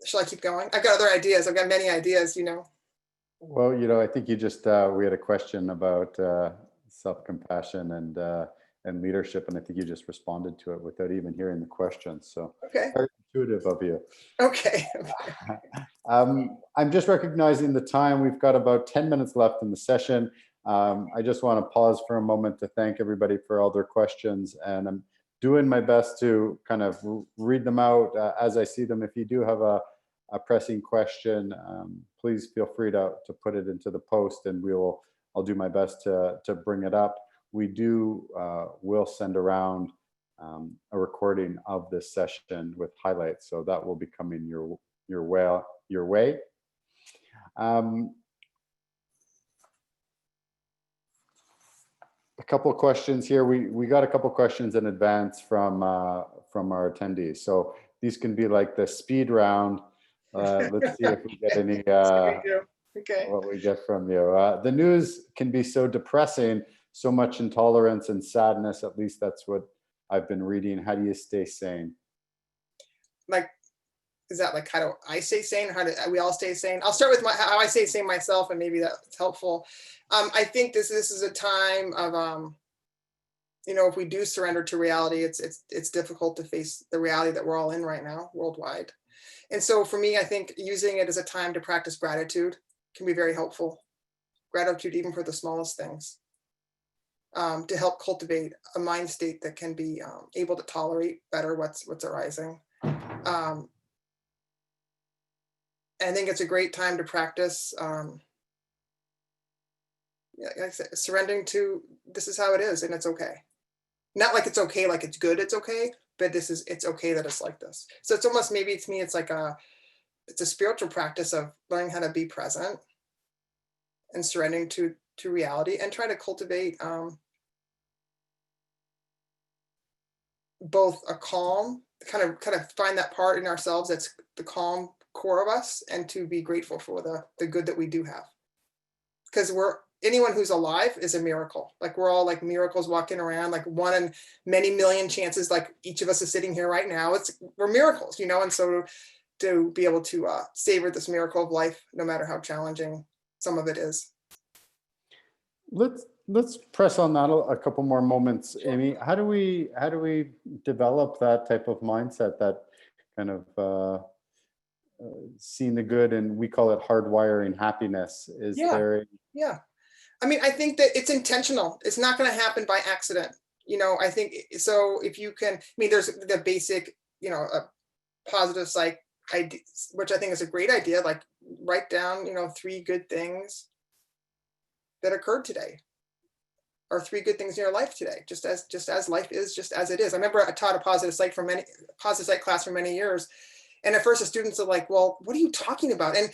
Shall I keep going? I've got other ideas. I've got many ideas, Well, I think you just we had a question about self-compassion and leadership, and I think you just responded to it without even hearing the question. So Okay. very intuitive of you. Okay. I'm just recognizing the time. We've got about 10 minutes left in the session. I just want to pause for a moment to thank everybody for all their questions, and I'm doing my best to kind of read them out as I see them. If you do have a pressing question, please feel free to put it into the post, and I'll do my best to bring it up. We will send around a recording of this session with highlights, so that will be coming your way. A couple of questions here. We got a couple of questions in advance from our attendees, so these can be like the speed round. Let's see if we get any Okay. what we get from you. The news can be so depressing, so much intolerance and sadness. At least that's what I've been reading. How do you stay sane? Like, is that like, how do I stay sane? How do we all stay sane? I'll start with how I stay sane myself, and maybe that's helpful. I think this is a time of, if we do surrender to reality, it's difficult to face the reality that we're all in right now worldwide. And so for me, I think using it as a time to practice gratitude can be very helpful. Gratitude, even for the smallest things, to help cultivate a mind state that can be able to tolerate better what's arising. I think it's a great time to practice, like I said, surrendering to this is how it is, and it's okay. Not like it's okay, like it's good, it's okay, but it's okay that it's like this. So it's almost, maybe to me, it's a spiritual practice of learning how to be present and surrendering to reality, and try to cultivate both a calm, kind of find that part in ourselves that's the calm core of us, and to be grateful for the good that we do have. Because anyone who's alive is a miracle. Like, we're all like miracles walking around, like one in many million chances, like each of us is sitting here right now. We're miracles, and so to be able to savor this miracle of life, no matter how challenging some of it is. Let's press on that a couple more moments, Amy. How do we develop that type of mindset, that kind of seeing the good, and we call it hardwiring happiness? Yeah. I mean, I think that it's intentional. It's not going to happen by accident. I think so. If you can, there's the basic, a positive psych idea, which I think is a great idea. Like, write down, 3 good things that occurred today, or 3 good things in your life today, just as life is, just as it is. I remember I taught a positive psych class for many years. And at first the students are like, well, what are you talking about? And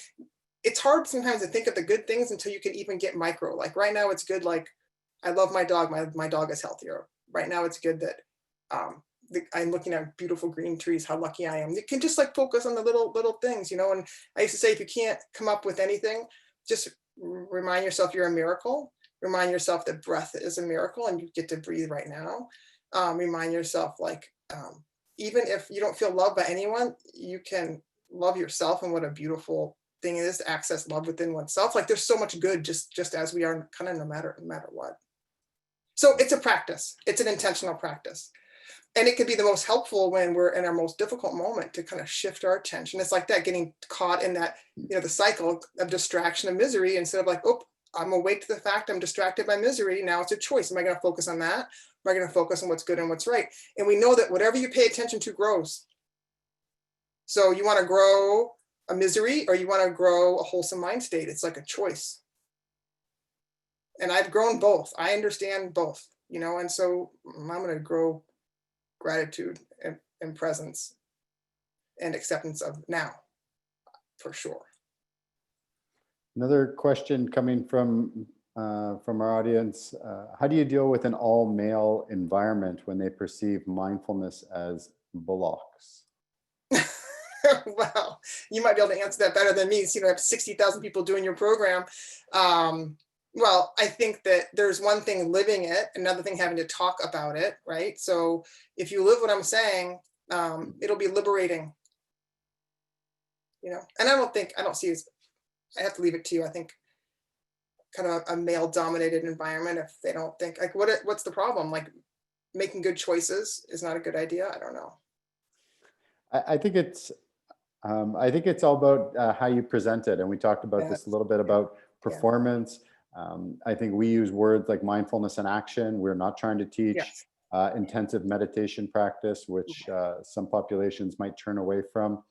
it's hard sometimes to think of the good things until you can even get micro. Like, right now it's good. Like, I love my dog. My dog is healthier. Right now it's good that I'm looking at beautiful green trees, how lucky I am. You can just like focus on the little things, and I used to say, if you can't come up with anything, just remind yourself you're a miracle. Remind yourself that breath is a miracle and you get to breathe right now. Remind yourself, like, even if you don't feel loved by anyone, you can love yourself, and what a beautiful thing it is to access love within oneself. Like, there's so much good just as we are, kind of no matter what. So it's a practice. It's an intentional practice. And it can be the most helpful when we're in our most difficult moment, to kind of shift our attention. It's like that, getting caught in that, the cycle of distraction and misery, instead of like, oh, I'm awake to the fact I'm distracted by misery. Now it's a choice. Am I going to focus on that? Am I going to focus on what's good and what's right? And we know that whatever you pay attention to grows. So you want to grow a misery, or you want to grow a wholesome mind state. It's like a choice. And I've grown both. I understand both, and so I'm going to grow gratitude and presence and acceptance of now, for sure. Another question coming from our audience: how do you deal with an all-male environment when they perceive mindfulness as blocks? Well, you might be able to answer that better than me. So, I have 60,000 people doing your program. Well, I think that there's one thing living it, another thing having to talk about it, right? So if you live what I'm saying, it'll be liberating. and I don't see as, I have to leave it to you. I think kind of a male dominated environment, if they don't think like, what's the problem? Like making good choices is not a good idea. I don't know. I think it's all about how you present it. And we talked about this a Yes. little bit about Yeah. performance. I think we use words like mindfulness and action. We're not trying to teach Yes. intensive meditation practice, which some populations might turn away from.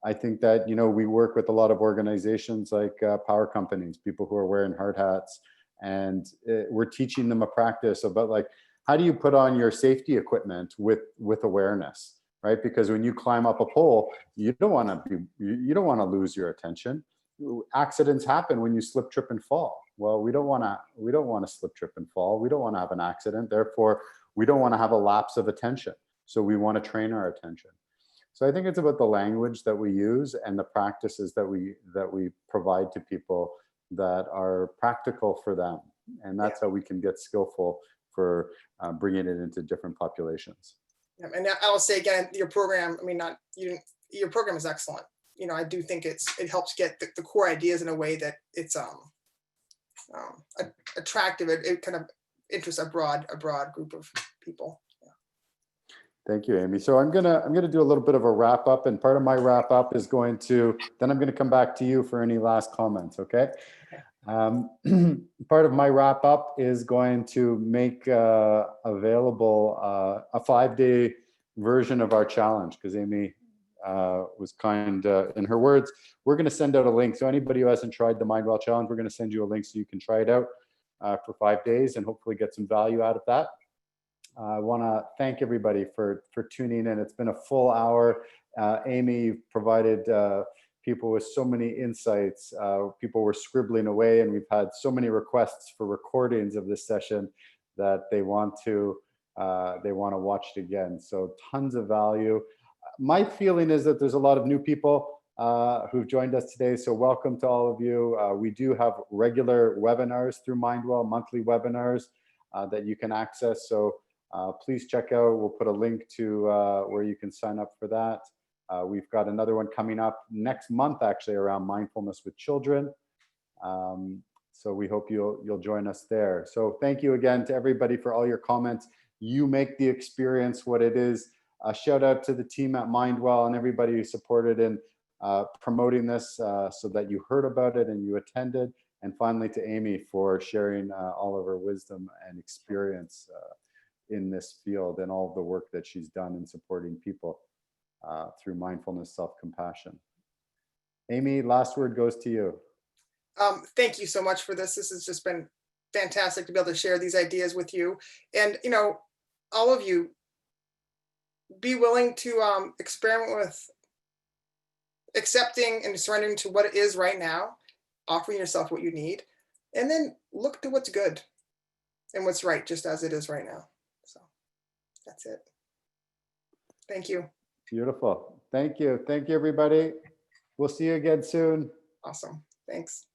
I think that, we work with a lot of organizations like power companies, people who are wearing hard hats, and we're teaching them a practice about like, how do you put on your safety equipment with awareness, right? Because when you climb up a pole, you don't want to lose your attention. Accidents happen when you slip, trip, and fall. Well, we don't want to slip, trip, and fall. We don't want to have an accident. Therefore, we don't want to have a lapse of attention. So we want to train our attention. So I think it's about the language that we use and the practices that we provide to people that are practical for them. And that's how we can get skillful for bringing it into different populations. Yeah. And I'll say again, your program, I mean, not you, your program is excellent. I do think it helps get the core ideas in a way that it's attractive. It kind of interests a broad group of people. Thank you, Amy. So I'm gonna do a little bit of a wrap up, and part of my wrap up is then I'm gonna come back to you for any last comments. Okay. Part of my wrap up is going to make available a 5-day version of our challenge, because Amy was kind in her words. We're going to send out a link. So anybody who hasn't tried the MindWell challenge, we're going to send you a link so you can try it out for 5 days and hopefully get some value out of that. I want to thank everybody for tuning in. It's been a full hour. Amy provided people with so many insights. People were scribbling away, and we've had so many requests for recordings of this session that they want to watch it again. So tons of value. My feeling is that there's a lot of new people who've joined us today. So welcome to all of you. We do have regular webinars through MindWell, monthly webinars that you can access. So please check out. We'll put a link to where you can sign up for that. We've got another one coming up next month, actually, around mindfulness with children. So we hope you'll join us there. So thank you again to everybody for all your comments. You make the experience what it is. A shout out to the team at MindWell and everybody who supported in promoting this so that you heard about it and you attended. And finally to Amy for sharing all of her wisdom and experience in this field and all of the work that she's done in supporting people through mindfulness, self-compassion. Amy, last word goes to you. Thank you so much for this. This has just been fantastic to be able to share these ideas with you. And, all of you, be willing to experiment with accepting and surrendering to what it is right now, offering yourself what you need, and then look to what's good and what's right, just as it is right now. So that's it. Thank you. Beautiful. Thank you. Thank you, everybody. We'll see you again soon. Awesome. Thanks.